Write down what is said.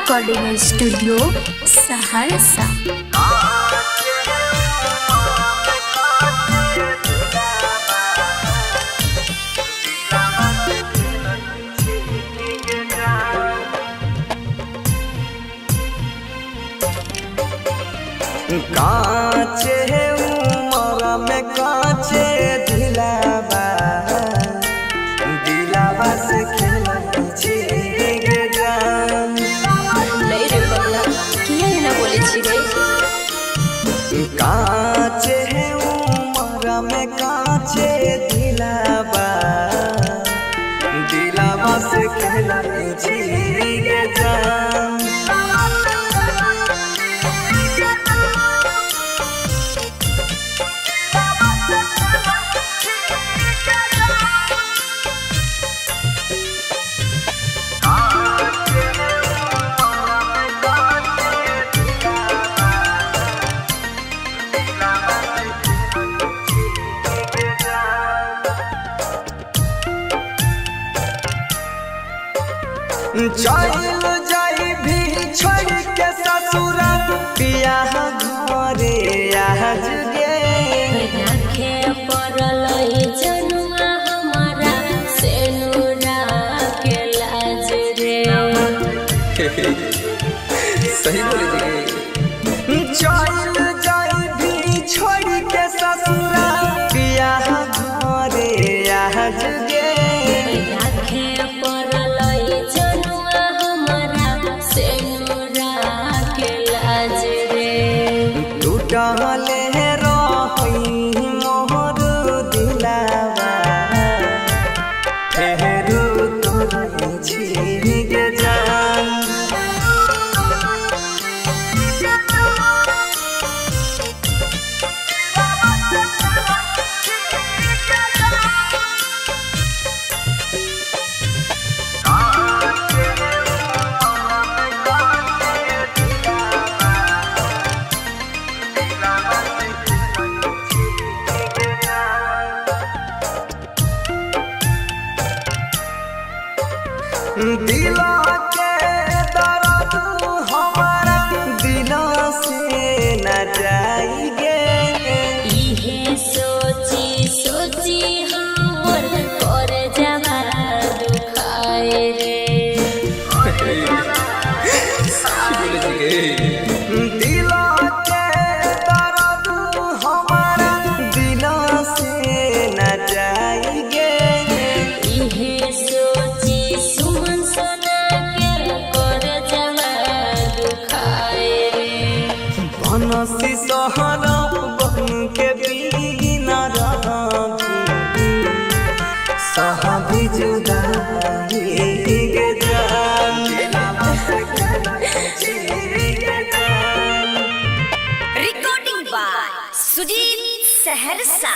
Recording studio Saharsa. काचे उमर में काचे दिलावा दिलावा से खेलती छी गे जान। नहीं रे बल्ला किया ना बोले छी रे। काचे उमर में काचे दिलावा दिलावा से खेलती छी गे जान। चल जाई भी छोड़ के ससुरा बियाह घरे आज गे। आँखे पड़ल जनुआ हमारा सेनुरा के लाज रे। सही बोले जी। चल जाई भी छोड़ के ससुरा बियाह घरे आज गे। आँखे पड़ल जनुआ हमारा सेनुरा के लाज रे। टूटल रही मोहर दिलावा फेरू तोरे छी गे जान। दिला के दर्द हमारा दिला से न जाएगे। इहे सोची सोची हमर कर जवा दुखाए रे। दिला के दर्द हमारा दिला से न जाएगे। इहे सोची सुमन सोना के कर जवा दुखाए रे। बनसी सहरा बहन के बिना रही साहबी जुदाई गे जान। Recording by Sujit Saharsa.